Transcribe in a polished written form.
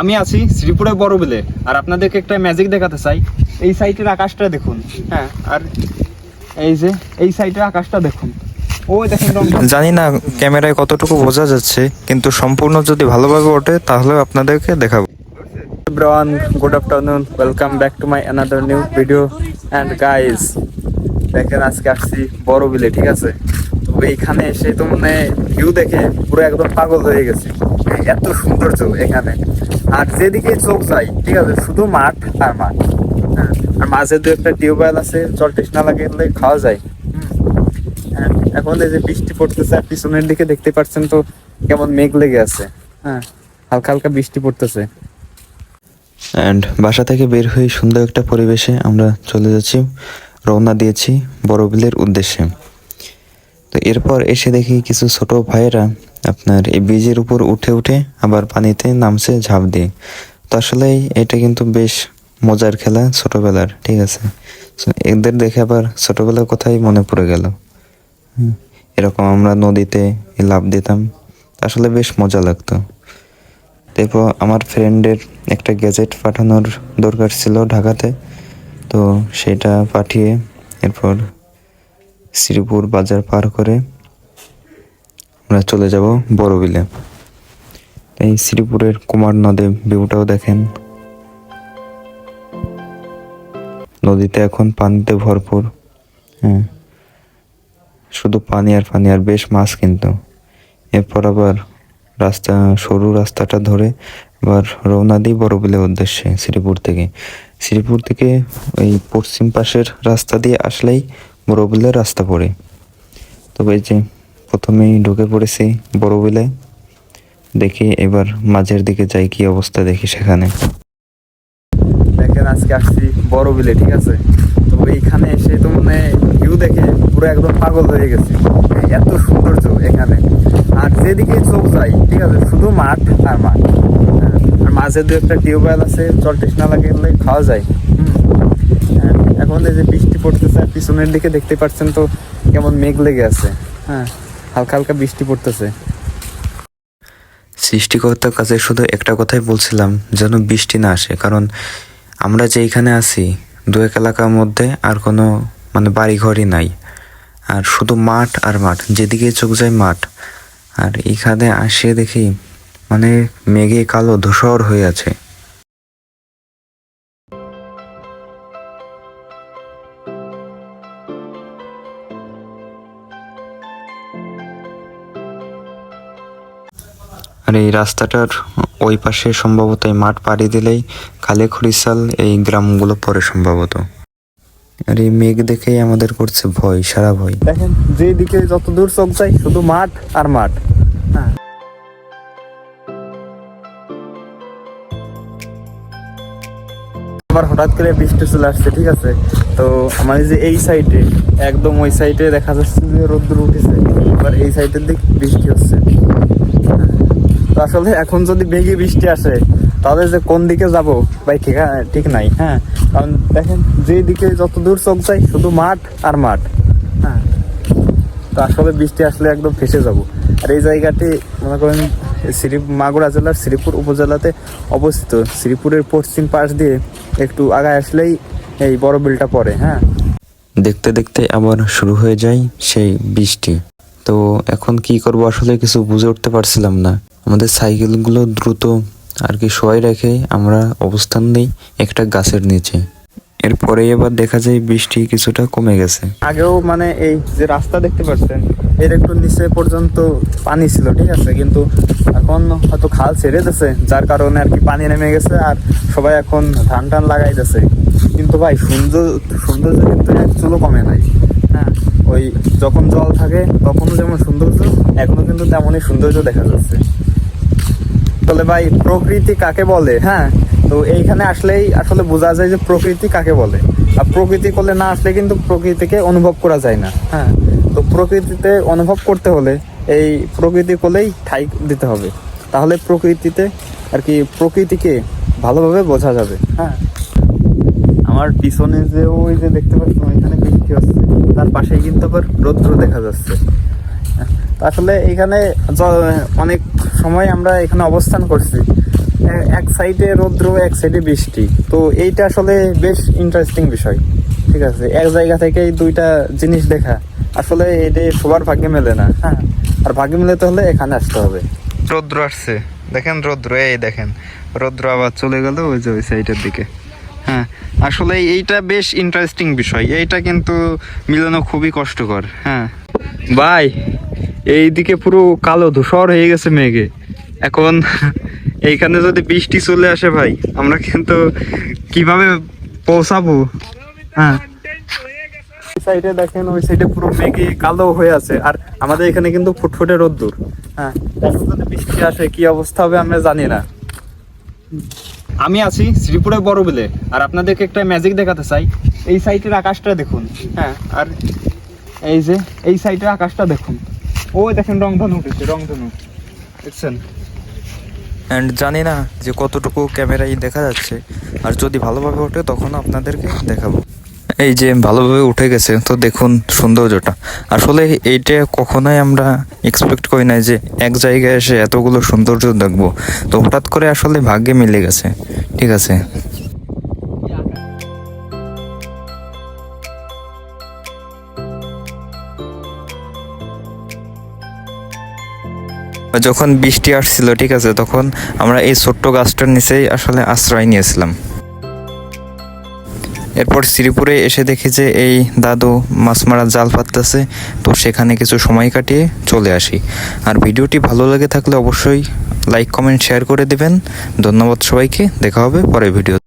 আমি আছি শ্রীপুরে বড়বিলে, আর আপনাদেরকে একটা ম্যাজিক দেখাতে চাই। এই সাইডের আকাশটা দেখুন, হ্যাঁ, আর এই যে এই সাইডের আকাশটা দেখুন, ওই দেখেন। জানি না ক্যামেরায় কতটুকু বোঝা যাচ্ছে, কিন্তু সম্পূর্ণ যদি ভালোভাবে ওঠে তাহলে আপনাদেরকে দেখাবো। Everyone, good afternoon. Welcome back to my another new video. And guys, দেখেন আজকে আসছি বড়বিলে, ঠিক আছে? তো এইখানে এসে তো মানে ভিউ দেখে পুরো একদম পাগল হয়ে গেছি। এত সৌন্দর্য এখানে, আর যেদিকে চোখ যায়, ঠিক আছে, শুধু মাঠ আর মাঠ। হ্যাঁ, আর মাঝে দু একটা টিউবওয়েল আছে, জল তৃষ্ণা লাগলে খাওয়া যায়। হ্যাঁ, এখন এই যে বৃষ্টি পড়তেছে, আর পিছনের দিকে দেখতে পাচ্ছেন তো কেমন মেঘ লেগে আছে। হ্যাঁ, হালকা হালকা বৃষ্টি পড়তেছে। অ্যান্ড বাসা থেকে বের হয়ে সুন্দর একটা পরিবেশে আমরা চলে যাচ্ছি, রওনা দিয়েছি বড়বিলের উদ্দেশ্যে। তো এরপর এসে দেখি কিছু ছোট ভাইয়েরা আপনার এই ব্রিজের উপর উঠে উঠে আবার পানিতে নামছে ঝাঁপ দিয়ে। তো আসলে এটা কিন্তু বেশ মজার খেলা ছোটবেলার, ঠিক আছে? এদের দেখে আবার ছোটবেলার কথাই মনে পড়ে গেল। এরকম আমরা নদীতে লাফ দিতাম, আসলে বেশ মজা লাগতো। তারপর আমার ফ্রেন্ডের একটা গ্যাজেট পাঠানোর দরকার ছিল ঢাকাতে, তো সেটা পাঠিয়ে এরপর শ্রীপুর বাজার পার করে আমরা চলে যাব বড়বিলে। এই শ্রীপুরের কুমার নদে ভিউটাও দেখেন, নদীতে এখন পানিতে ভরপুর। হ্যাঁ, শুধু পানি আর পানি, আর বেশ মাছ। কিন্তু এরপর আবার রাস্তা, সরু রাস্তাটা ধরে আবার রওনা দিই বড়বিলের উদ্দেশ্যে। শ্রীপুর থেকে ওই পশ্চিম পাশের রাস্তা দিয়ে আসলেই বড়বিলের রাস্তা পড়ে। তবে এই যে প্রথমেই ঢুকে পড়েছি বড়বিলে, দেখি এবার মাঝের দিকে যাই কি অবস্থা দেখি সেখানে। দেখেন আজকে আসছি বড়বিলে, ঠিক আছে? তো এইখানে এসে তো মানে ভিউ দেখে পুরো একদম পাগল হয়ে গেছি। এত সৌন্দর্য এখানে, আর যেদিকে চোখ যায়, ঠিক আছে, শুধু মাঠ আর মাঠ। আর মাঝে দু একটা টিউবওয়েল আছে, জল তৃষ্ণা লাগলে খাওয়া যায়। এখন এই যে বৃষ্টি পড়তেছে, আর পিছনের দিকে দেখতে পাচ্ছেন তো কেমন মেঘ লেগে আছে। হ্যাঁ, হালকা হালকা বৃষ্টি পড়তেছে। সৃষ্টিকর্তার কাছে শুধু একটা কথাই বলছিলাম, যেন বৃষ্টি না আসে। কারণ আমরা যে এখানে আছি, দু এক এলাকার মধ্যে আর কোনো মানে বাড়িঘরই নাই, আর শুধু মাঠ আর মাঠ, যেদিকে চোখ যায় মাঠ। আর এইখানে আসে দেখি মানে মেঘে কালো ধূসর হয়ে আছে। আর এই রাস্তাটার ওই পাশে সম্ভবত এই মাঠ পাড়ি দিলেই খালেখড়িশাল এই গ্রামগুলো পড়ে সম্ভবত। আর এই মেঘ দেখেই আমাদের করছে ভয়, সারা ভয়। দেখেন যেদিকে যত দূর চোখ যায় শুধু মাঠ আর মাঠ। হ্যাঁ, আবার হঠাৎ করে বৃষ্টি চলে আসছে, ঠিক আছে? তো আমার যে এই সাইডে, একদম ওই সাইডে দেখা যাচ্ছে যে রোদ্দুর উঠেছে, এবার এই সাইডের দিক বৃষ্টি হচ্ছে। তো আসলে এখন যদি বেগে বৃষ্টি আসে তাহলে যে কোন দিকে যাব ভাই ঠিক নাই। হ্যাঁ, কারণ দেখেন যেদিকে যত দূর চোখ যায় শুধু মাঠ আর মাঠ। হ্যাঁ, তো আসলে বৃষ্টি আসলে একদম ফেসে যাব। আর এই জায়গাটি মনে করেন মাগুরা জেলার শ্রীপুর উপজেলাতে অবস্থিত। শ্রীপুরের পশ্চিম পাশ দিয়ে একটু আগায় আসলেই এই বড়বিলটা পড়ে। হ্যাঁ, দেখতে দেখতে আবার শুরু হয়ে যায় সেই বৃষ্টি। তো এখন কি করব আসলে কিছু বুঝে উঠতে পারছিলাম না। আমাদের সাইকেলগুলো দ্রুত আর কি শোয়াই রেখে আমরা অবস্থান নেই একটা গাছের নিচে। এরপরে এবার দেখা যায় বৃষ্টি কিছুটা কমে গেছে। আগেও মানে এই যে রাস্তা দেখতে পাচ্ছেন এর একটু নিচে পর্যন্ত পানি ছিল, ঠিক আছে, কিন্তু এখন হয়তো খাল ছেড়ে দিয়েছে, যার কারণে আর কি পানি নেমে গেছে, আর সবাই এখন ধান টান লাগাইতেছে। কিন্তু ভাই সৌন্দর্য কিন্তু এক চুলো কমে নাই। হ্যাঁ, ওই যখন জল থাকে তখনও যেমন সৌন্দর্য, এখনো কিন্তু তেমনই সৌন্দর্য দেখা যাচ্ছে। তাহলে ভাই প্রকৃতি কাকে বলে? হ্যাঁ, তো এইখানে আসলেই আসলে বোঝা যায় যে প্রকৃতি কাকে বলে। আর প্রকৃতি করলে না আসলে কিন্তু প্রকৃতিকে অনুভব করা যায় না। হ্যাঁ, তো প্রকৃতিতে অনুভব করতে হলে এই প্রকৃতি কোলেই ঠাঁই দিতে হবে, তাহলে প্রকৃতিতে আর কি প্রকৃতিকে ভালোভাবে বোঝা যাবে। হ্যাঁ, আমার পিছনে যে ওই যে দেখতে পাচ্ছেন ওইখানে বৃষ্টি হচ্ছে, তার পাশেই কিন্তু আবার রৌদ্র দেখা যাচ্ছে। আসলে এখানে অনেক সময় আমরা এখানে অবস্থান করছি, এক সাইডে রৌদ্র এক সাইডে বৃষ্টি, তো এইটা আসলে বেশ ইন্টারেস্টিং বিষয়। ঠিক আছে, এক জায়গা থেকে এই দুইটা জিনিস দেখা আসলে এটা সবার ভাগ্যে মেলে না। হ্যাঁ, আর ভাগ্যে মেলাতে হলে এখানে আসতে হবে। রৌদ্র আসছে, দেখেন রৌদ্র, এই দেখেন রৌদ্র আবার চলে গেল ওই যে ওই সাইডের দিকে। হ্যাঁ, আসলে এইটা বেশ ইন্টারেস্টিং বিষয়, এইটা কিন্তু মিলানো খুবই কষ্টকর। হ্যাঁ ভাই, এইদিকে পুরো কালো ধূসর হয়ে গেছে মেঘে। এখন এইখানে যদি বৃষ্টি চলে আসে ভাই, আমরা কিন্তু কিভাবে পৌঁছাবো? হ্যাঁ, সাইডে দেখেন ওই সাইডে পুরো মেঘে কালো হয়ে আছে, আর আমাদের এখানে কিন্তু ফুটফুটে রোদ্দুর। হ্যাঁ, এখন যদি বৃষ্টি আসে কি অবস্থা হবে আমরা জানি না। আমি আছি শ্রীপুরে বড়বিলে, আর আপনাদেরকে একটা ম্যাজিক দেখাতে চাই। এই সাইডের আকাশটা দেখুন। হ্যাঁ, আর এই যে এই সাইডের আকাশটা দেখুন, ওই দেখেন রংধনু উঠেছে, রংধনু দেখছেন? অ্যান্ড জানি না যে কতটুকু ক্যামেরায় দেখা যাচ্ছে, আর যদি ভালোভাবে ওঠে তখন আপনাদেরকে দেখাবো। এই যে ভালোভাবে উঠে গেছে, তো দেখুন সৌন্দর্যটা। আসলে এইটা কখনোই আমরা এক্সপেক্ট করি নাই যে এক জায়গায় এসে এতগুলো সৌন্দর্য দেখবো। তো হঠাৎ করে আসলে ভাগ্যে মিলে গেছে। ঠিক আছে, যখন বৃষ্টি আসছিল, ঠিক আছে, তখন আমরা এই ছোট্ট গাছটার নিচেই আসলে আশ্রয় নিয়েছিলাম। এরপর শ্রীপুরে এসে দেখি যে এই দাদু মাছ মারার জাল পাততেছে, তো সেখানে কিছু সময় কাটিয়ে চলে আসি। আর ভিডিওটি ভালো লেগে থাকলে অবশ্যই লাইক কমেন্ট শেয়ার করে দেবেন। ধন্যবাদ সবাইকে, দেখা হবে পরের ভিডিও।